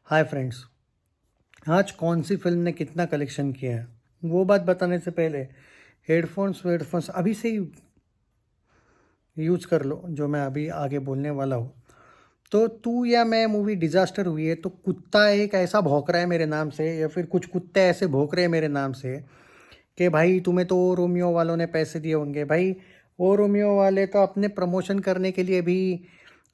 Hi friends. आज कौन सी film ने कितना कलेक्शन किया है वो बात बताने से पहले हेडफोन्स अभी से ही यूज कर लो, जो मैं अभी आगे बोलने वाला हूँ। तो तू या मैं मूवी डिजास्टर हुई है तो कुत्ता एक ऐसा भौंक रहा है मेरे नाम से, या फिर कुछ कुत्ते ऐसे भौंक रहे हैं मेरे नाम से कि भाई तुम्हें तो ओ रोमियो वालों ने पैसे दिए होंगे। भाई ओ रोमियो वाले तो अपने प्रमोशन करने के लिए भी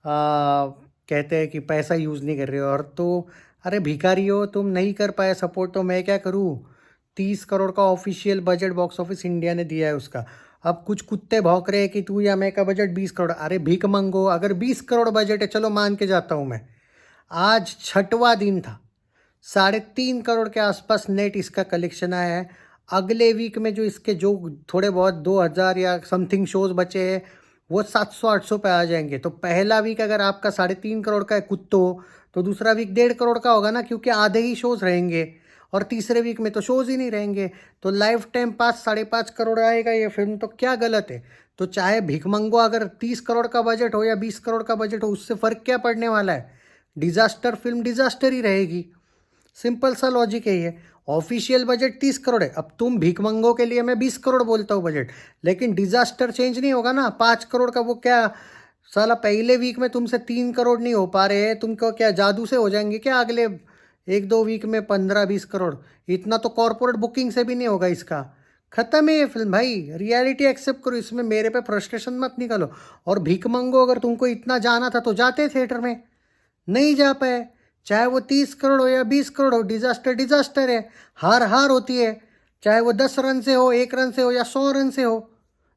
कहते हैं कि पैसा यूज़ नहीं कर रहे हो, और तो अरे भिखारी हो तुम, नहीं कर पाए सपोर्ट तो मैं क्या करूँ। 30 करोड़ का official budget box office India ने दिया है उसका। अब कुछ कुत्ते भौंक रहे हैं कि तू या मैं का बजट 20 करोड़। अरे भीख मंगो, अगर 20 करोड़ बजट है चलो मान के जाता हूँ मैं। आज छठवां दिन था, 3.5 करोड़ के आसपास नेट इसका कलेक्शन आया है। अगले वीक में जो इसके जो थोड़े बहुत 2,000 या समथिंग शोज बचे हैं वो 700-800 पे आ जाएंगे। तो पहला वीक अगर आपका 3.5 करोड़ का है कुत्तो, तो दूसरा वीक 1.5 करोड़ का होगा ना, क्योंकि आधे ही शोज रहेंगे और तीसरे वीक में तो शोज ही नहीं रहेंगे। तो लाइफ टाइम 5-5.5 करोड़ आएगा ये फिल्म, तो क्या गलत है। तो चाहे भिख मंगो, अगर 30 करोड़ का बजट हो या 20 करोड़ का बजट हो, उससे फ़र्क क्या पड़ने वाला है। डिजास्टर फिल्म डिजास्टर ही रहेगी। सिंपल सा लॉजिक है ये। ऑफिशियल बजट 30 करोड़ है, अब तुम भीख मंगो के लिए मैं 20 करोड़ बोलता हूँ बजट, लेकिन डिजास्टर चेंज नहीं होगा ना। 5 करोड़ का वो क्या, साला पहले वीक में तुमसे 3 करोड़ नहीं हो पा रहे हैं, तुमको क्या जादू से हो जाएंगे क्या अगले 1-2 वीक में 15-20 करोड़। इतना तो कॉर्पोरेट बुकिंग से भी नहीं होगा इसका। खत्म है ये फिल्म भाई। रियलिटी एक्सेप्ट करो, इसमें मेरे पे फ्रस्ट्रेशन मत निकालो। और भीख मंगो, अगर तुमको इतना जाना था तो जाते थिएटर में, नहीं जा पाए। चाहे वो 30 करोड़ हो या 20 करोड़ हो, डिजास्टर डिजास्टर है। हार हार होती है, चाहे वो 10 रन से हो, 1 रन से हो या 100 रन से हो,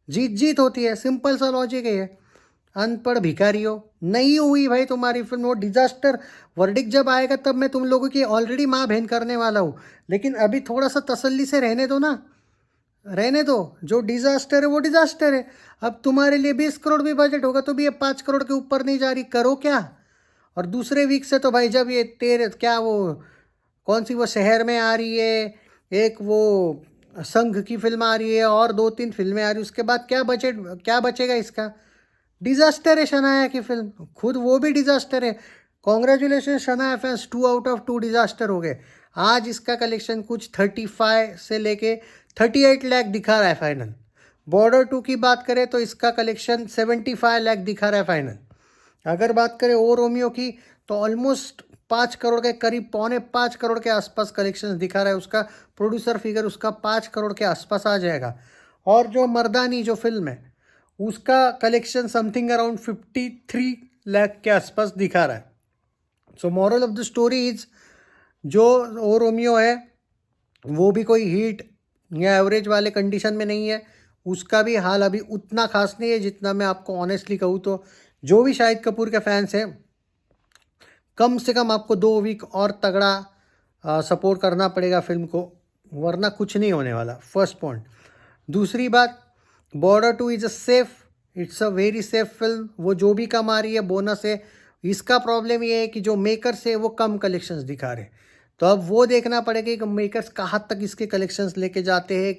जीत जीत होती है। सिंपल सा लॉजिक है ये। अनपढ़ भिखारी हो। नहीं हुई भाई तुम्हारी फिल्म, वो डिजास्टर। वर्डिक जब आएगा तब मैं तुम लोगों की ऑलरेडी माँ बहन करने वाला हूँ, लेकिन अभी थोड़ा सा तसल्ली से रहने दो ना, रहने दो। जो डिजास्टर है वो डिजास्टर है। अब तुम्हारे लिए 20 करोड़ भी बजट होगा तो भी ये 5 करोड़ के ऊपर नहीं जा रही, करो क्या। और दूसरे वीक से तो भाई जब ये तेरे क्या वो कौन सी वो शहर में आ रही है, एक वो संघ की फिल्म आ रही है और 2-3 फिल्में आ रही है, उसके बाद क्या बजट क्या बचेगा इसका। डिजास्टर है शनाया की फिल्म, खुद वो भी डिजास्टर है। Congratulation Shanaya fans, 2 out of 2 disaster हो गए। आज इसका कलेक्शन कुछ 35 से लेके 38 लाख दिखा रहा है फाइनल। बॉर्डर 2 की बात करें तो इसका कलेक्शन 75 लाख दिखा रहा है फाइनल। अगर बात करें ओ रोमियो की तो ऑलमोस्ट 5 करोड़ के करीब, 4.25 करोड़ के आसपास कलेक्शंस दिखा रहा है उसका। प्रोड्यूसर फिगर उसका 5 करोड़ के आसपास आ जाएगा। और जो मर्दानी जो फिल्म है उसका कलेक्शन समथिंग अराउंड 53 लाख के आसपास दिखा रहा है। So moral of the story is, जो ओ रोमियो है वो भी कोई हिट या एवरेज वाले कंडीशन में नहीं है। उसका भी हाल अभी उतना खास नहीं है जितना मैं आपको ऑनेस्टली कहूँ तो। जो भी शाहिद कपूर के फैंस हैं, कम से कम आपको 2 वीक और तगड़ा सपोर्ट करना पड़ेगा फिल्म को, वरना कुछ नहीं होने वाला। First point. दूसरी बात, border 2 is a safe, it's a very safe film. वो जो भी कमा रही है बोनस है। इसका प्रॉब्लम ये है कि जो मेकर्स है वो कम कलेक्शंस दिखा रहे, तो अब वो देखना पड़ेगा कि मेकर्स कहाँ तक इसके कलेक्शंस लेके जाते हैं।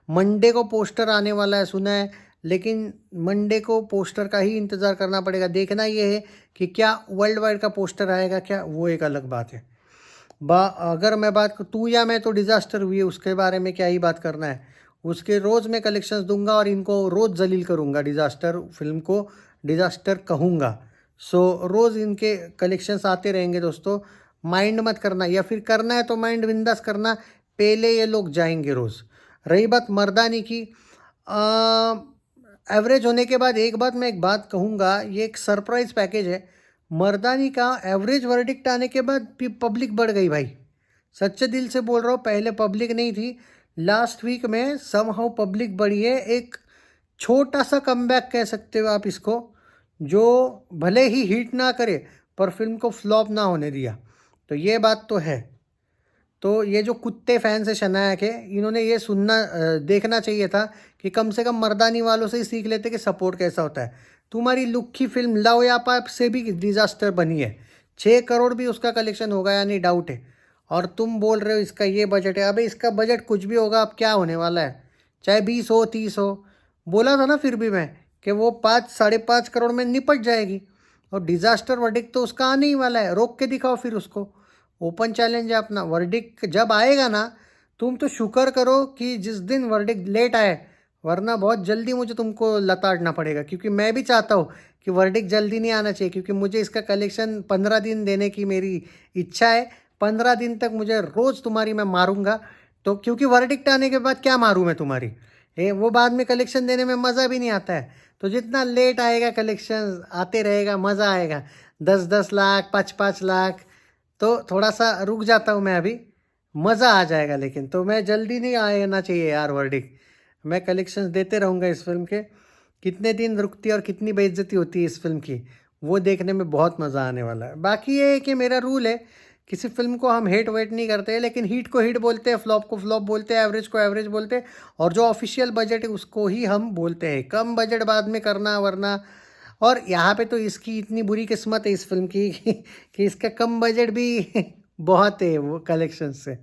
मंडे को पोस्टर आने वाला है सुना है, लेकिन मंडे को पोस्टर का ही इंतज़ार करना पड़ेगा। देखना ये है कि क्या वर्ल्ड वाइड का पोस्टर आएगा क्या, वो एक अलग बात है। अगर मैं बात तू या मैं तो डिज़ास्टर हुई है उसके बारे में क्या ही बात करना है। उसके रोज़ मैं कलेक्शंस दूंगा और इनको रोज़ जलील करूंगा, डिज़ास्टर फिल्म को डिज़ास्टर कहूँगा। सो रोज़ इनके कलेक्शंस आते रहेंगे दोस्तों। माइंड मत करना, या फिर करना है तो माइंड बिंदास करना, पहले ये लोग जाएंगे रोज़। रही बात मर्दानी की, एवरेज होने के बाद एक बात कहूँगा, ये एक सरप्राइज पैकेज है। मर्दानी का एवरेज वर्डिक्ट आने के बाद पब्लिक बढ़ गई भाई। सच्चे दिल से बोल रहा हूँ, पहले पब्लिक नहीं थी। लास्ट वीक में समहाउ पब्लिक बढ़ी है। एक छोटा सा कमबैक कह सकते हो आप इसको, जो भले ही हिट ना करे पर फिल्म को फ्लॉप ना होने दिया। तो ये बात तो है। तो ये जो कुत्ते फैंस है शनाया के, इन्होंने ये देखना चाहिए था कि कम से कम मर्दानी वालों से ही सीख लेते कि सपोर्ट कैसा होता है। तुम्हारी लुक्की फिल्म लव या पाप से भी डिजास्टर बनी है। 6 करोड़ भी उसका कलेक्शन होगा या नहीं डाउट है। और तुम बोल रहे हो इसका ये बजट है। अबे इसका बजट कुछ भी होगा, अब क्या होने वाला है, चाहे 20 हो 30 हो। बोला था ना फिर भी मैं कि वो 5-5.5 करोड़ में निपट जाएगी। और डिजास्टर वर्डिक्ट तो उसका आने ही वाला है, रोक के दिखाओ फिर उसको। ओपन चैलेंज है अपना। वर्डिक्ट जब आएगा ना, तुम तो शुक्र करो कि जिस दिन वर्डिक्ट लेट आए, वरना बहुत जल्दी मुझे तुमको लताड़ना पड़ेगा, क्योंकि मैं भी चाहता हूँ कि वर्डिक्ट जल्दी नहीं आना चाहिए, क्योंकि मुझे इसका कलेक्शन 15 दिन देने की मेरी इच्छा है। 15 दिन तक मुझे रोज़ तुम्हारी मैं मारूंगा। तो क्योंकि वर्डिक्ट आने के बाद क्या मारूँ मैं तुम्हारी, वो बाद में कलेक्शन देने में मज़ा भी नहीं आता है। तो जितना लेट आएगा कलेक्शन आते रहेगा, मज़ा आएगा। 10-10 लाख, 5-5 लाख, तो थोड़ा सा रुक जाता हूँ मैं अभी, मज़ा आ जाएगा। लेकिन तो मैं जल्दी नहीं आना चाहिए यार वर्डिक्ट। मैं कलेक्शंस देते रहूँगा इस फिल्म के। कितने दिन रुकती है और कितनी बेइज्जती होती है इस फिल्म की, वो देखने में बहुत मज़ा आने वाला है। बाकी ये है कि मेरा रूल है, किसी फिल्म को हम हेट वेट नहीं करते, लेकिन हिट को हिट बोलते हैं, फ्लॉप को फ्लॉप बोलते हैं, एवरेज को एवरेज बोलते हैं, और जो ऑफिशियल बजट है उसको ही हम बोलते हैं। कम बजट बाद में करना वरना। और यहाँ पे तो इसकी इतनी बुरी किस्मत है इस फिल्म की कि इसका कम बजट भी बहुत है वो कलेक्शन से।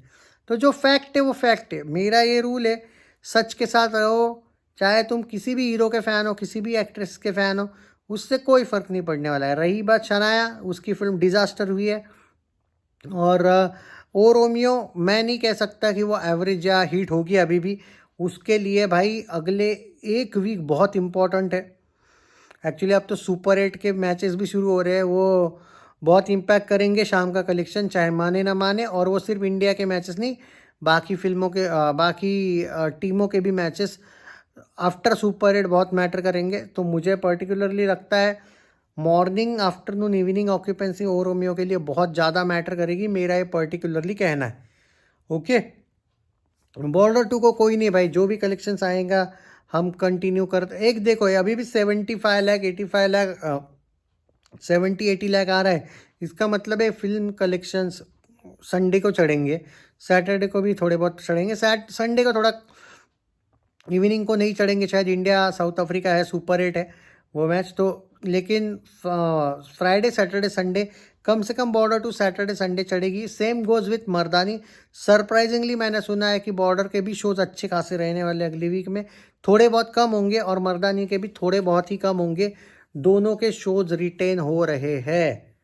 तो जो फैक्ट है वो फैक्ट है। मेरा ये रूल है, सच के साथ रहो। चाहे तुम किसी भी हीरो के फ़ैन हो, किसी भी एक्ट्रेस के फ़ैन हो, उससे कोई फ़र्क नहीं पड़ने वाला है। रही बात शनाया, उसकी फ़िल्म डिज़ास्टर हुई है। और ओ रोमियो मैं नहीं कह सकता कि वो एवरेज या हिट होगी अभी भी। उसके लिए भाई अगले 1 वीक बहुत इम्पोर्टेंट है। एक्चुअली अब तो सुपर 8 के मैचेस भी शुरू हो रहे हैं, वो बहुत इम्पैक्ट करेंगे शाम का कलेक्शन, चाहे माने ना माने। और वो सिर्फ इंडिया के मैचेस नहीं, बाकी फिल्मों के बाकी टीमों के भी मैचेस आफ्टर सुपर 8 बहुत मैटर करेंगे। तो मुझे पर्टिकुलरली लगता है मॉर्निंग, आफ्टरनून, इवनिंग ऑक्यूपेंसी ओ रोमियो के लिए बहुत ज़्यादा मैटर करेगी, मेरा ये पर्टिकुलरली कहना है। ओके, बॉर्डर 2 को कोई नहीं भाई, जो भी कलेक्शंस आएगा हम कंटिन्यू करते। एक देखो ये अभी भी 75 लाख, 85 लाख, 70-80 लाख आ रहा है। इसका मतलब है फिल्म कलेक्शंस संडे को चढ़ेंगे, सैटरडे को भी थोड़े बहुत चढ़ेंगे, संडे को थोड़ा, इवनिंग को नहीं चढ़ेंगे शायद। इंडिया साउथ अफ्रीका है, सुपर 8 है वो मैच तो। लेकिन फ्राइडे सैटरडे संडे कम से कम बॉर्डर 2 सैटरडे संडे चढ़ेगी। Same goes with Mardaani. Surprisingly मैंने सुना है कि बॉर्डर के भी शोज़ अच्छे खासे रहने वाले अगली वीक में, थोड़े बहुत कम होंगे, और मर्दानी के भी थोड़े बहुत ही कम होंगे। दोनों के शोज़ रिटेन हो रहे हैं।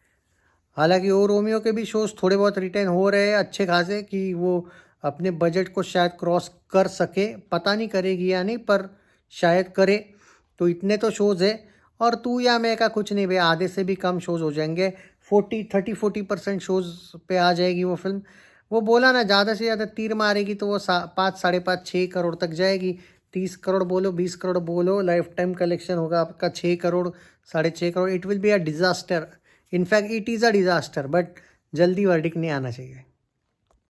हालांकि ओ रोमियो के भी शोज़ थोड़े बहुत रिटेन हो रहे हैं अच्छे खासे, कि वो अपने बजट को शायद क्रॉस कर सके। पता नहीं करेगी या नहीं, पर शायद करे। तो इतने तो शोज़ है। और तू या मैं का कुछ नहीं भाई, आधे से भी कम शोज़ हो जाएंगे। 40% शोज़ पे आ जाएगी वो फिल्म। वो बोला ना, ज़्यादा से ज़्यादा तीर मारेगी तो वो 5, 5.5, 6 करोड़ तक जाएगी। 30 करोड़ बोलो, 20 करोड़ बोलो, लाइफ टाइम कलेक्शन होगा आपका 6 crore, 6.5 crore. It will be a disaster. In fact it is a disaster, but जल्दी वर्डिक्ट नहीं आना चाहिए।